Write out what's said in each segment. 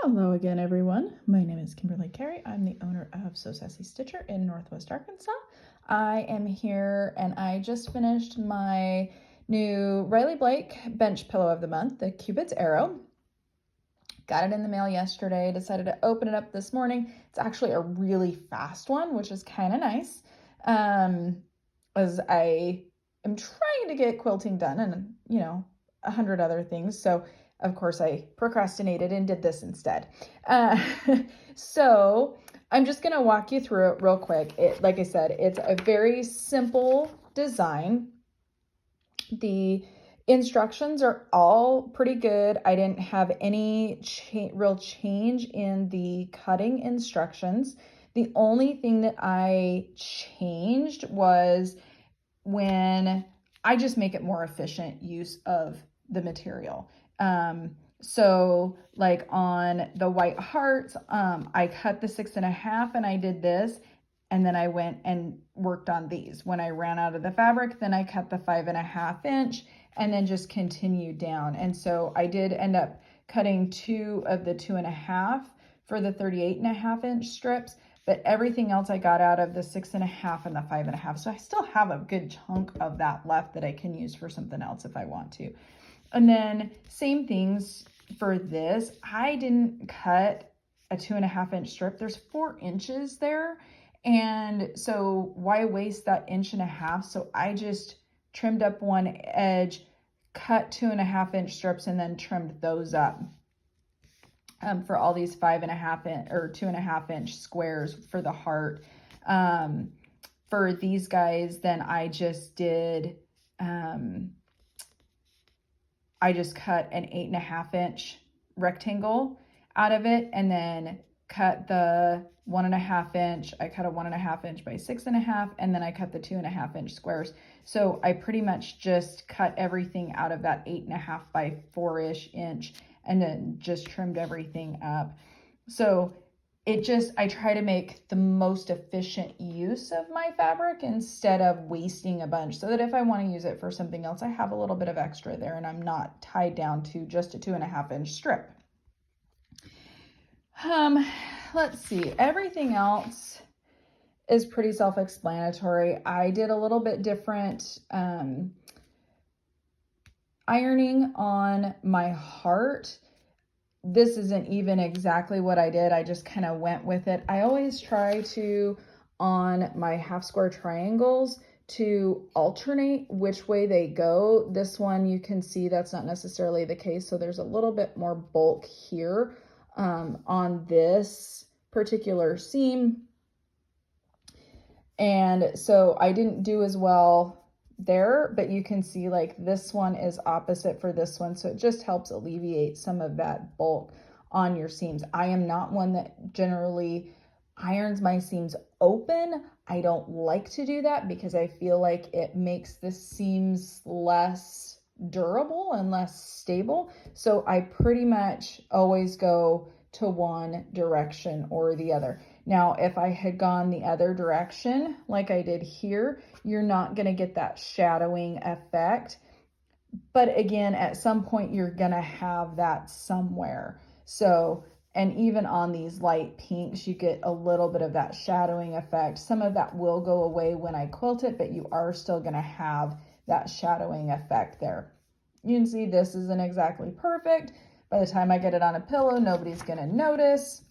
Hello again, everyone. My name is Kimberly Carey. I'm the owner of So Sassy Stitcher in Northwest Arkansas. I am here and I just finished my new Riley Blake bench pillow of the month, the Cupid's Arrow. Got it in the mail yesterday, decided to open it up this morning. It's actually a really fast one, which is kind of nice, as I am trying to get quilting done and, 100 other things. So of course I procrastinated and did this instead. So I'm just going to walk you through it real quick. Like I said, it's a very simple design. The instructions are all pretty good. I didn't have any real change in the cutting instructions. The only thing that I changed was when I just make it more efficient use of the material. So like on the white hearts, I cut the 6.5 and I did this, and then I went and worked on these. When I ran out of the fabric, then I cut the 5.5 inch and then just continued down. And so I did end up cutting 2 of the 2.5 for the 38.5 inch strips, but everything else I got out of the 6.5 and the 5.5. So I still have a good chunk of that left that I can use for something else if I want to. And then same things for this. I didn't cut a 2.5 inch strip. There's 4 inches there. And so why waste that 1.5 inches? So I just trimmed up one edge, cut 2.5 inch strips, and then trimmed those up. For all these 5.5 inch or 2.5 inch squares for the heart. For these guys, then I just did, I just cut an 8.5 inch rectangle out of it, and then cut the 1.5 inch. I cut a 1.5 inch by 6.5, and then I cut the 2.5 inch squares. So I pretty much just cut everything out of that 8.5 by 4-ish inch, and then just trimmed everything up. So I try to make the most efficient use of my fabric instead of wasting a bunch, so that if I want to use it for something else, I have a little bit of extra there and I'm not tied down to just a 2.5 inch strip. Let's see, everything else is pretty self-explanatory. I did a little bit different ironing on my heart. This isn't even exactly what I did. I just kind of went with it. I always try to, on my half square triangles, to alternate which way they go. This one, you can see that's not necessarily the case. So there's a little bit more bulk here on this particular seam. And so I didn't do as well there, but you can see like this one is opposite for this one. So it just helps alleviate some of that bulk on your seams. I am not one that generally irons my seams open. I don't like to do that because I feel like it makes the seams less durable and less stable. So I pretty much always go to one direction or the other. Now, if I had gone the other direction, like I did here, you're not going to get that shadowing effect. But again, at some point, you're going to have that somewhere. So, and even on these light pinks, you get a little bit of that shadowing effect. Some of that will go away when I quilt it, but you are still going to have that shadowing effect there. You can see this isn't exactly perfect. By the time I get it on a pillow, nobody's going to notice,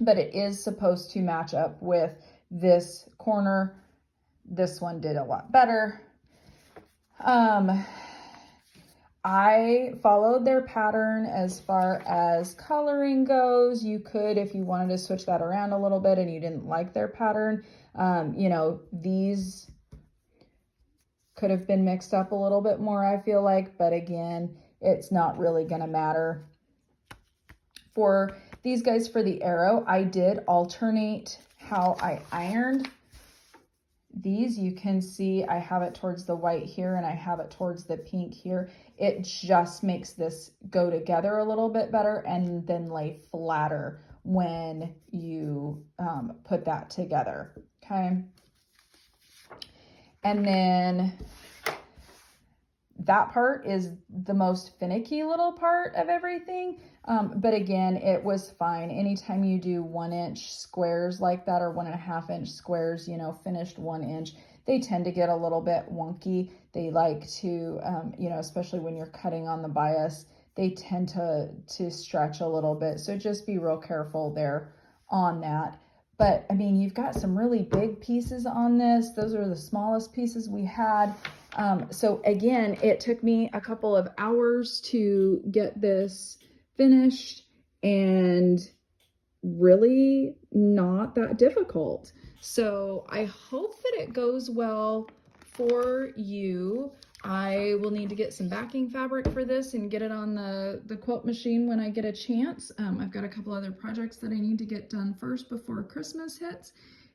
but it is supposed to match up with this corner. This one did a lot better. I followed their pattern as far as coloring goes. You could, if you wanted to switch that around a little bit and you didn't like their pattern, these could have been mixed up a little bit more, I feel like, but again, it's not really going to matter. For these guys, for the arrow, I did alternate how I ironed these. You can see I have it towards the white here and I have it towards the pink here. It just makes this go together a little bit better and then lay flatter when you put that together. Okay. And then that part is the most finicky little part of everything. But again, it was fine. Anytime you do 1-inch squares like that, or 1.5-inch squares, you know, finished 1 inch, they tend to get a little bit wonky. They like to, you know, especially when you're cutting on the bias, they tend to stretch a little bit. So just be real careful there on that. But I mean, you've got some really big pieces on this. Those are the smallest pieces we had. So again, it took me a couple of hours to get this finished, and really not that difficult. So I hope that it goes well for you. I will need to get some backing fabric for this and get it on the quilt machine when I get a chance. I've got a couple other projects that I need to get done first before Christmas hits.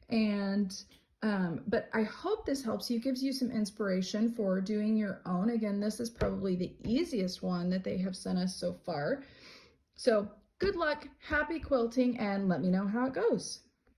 And but I hope this helps you, gives you some inspiration for doing your own. Again, this is probably the easiest one that they have sent us so far. So good luck, happy quilting, and let me know how it goes.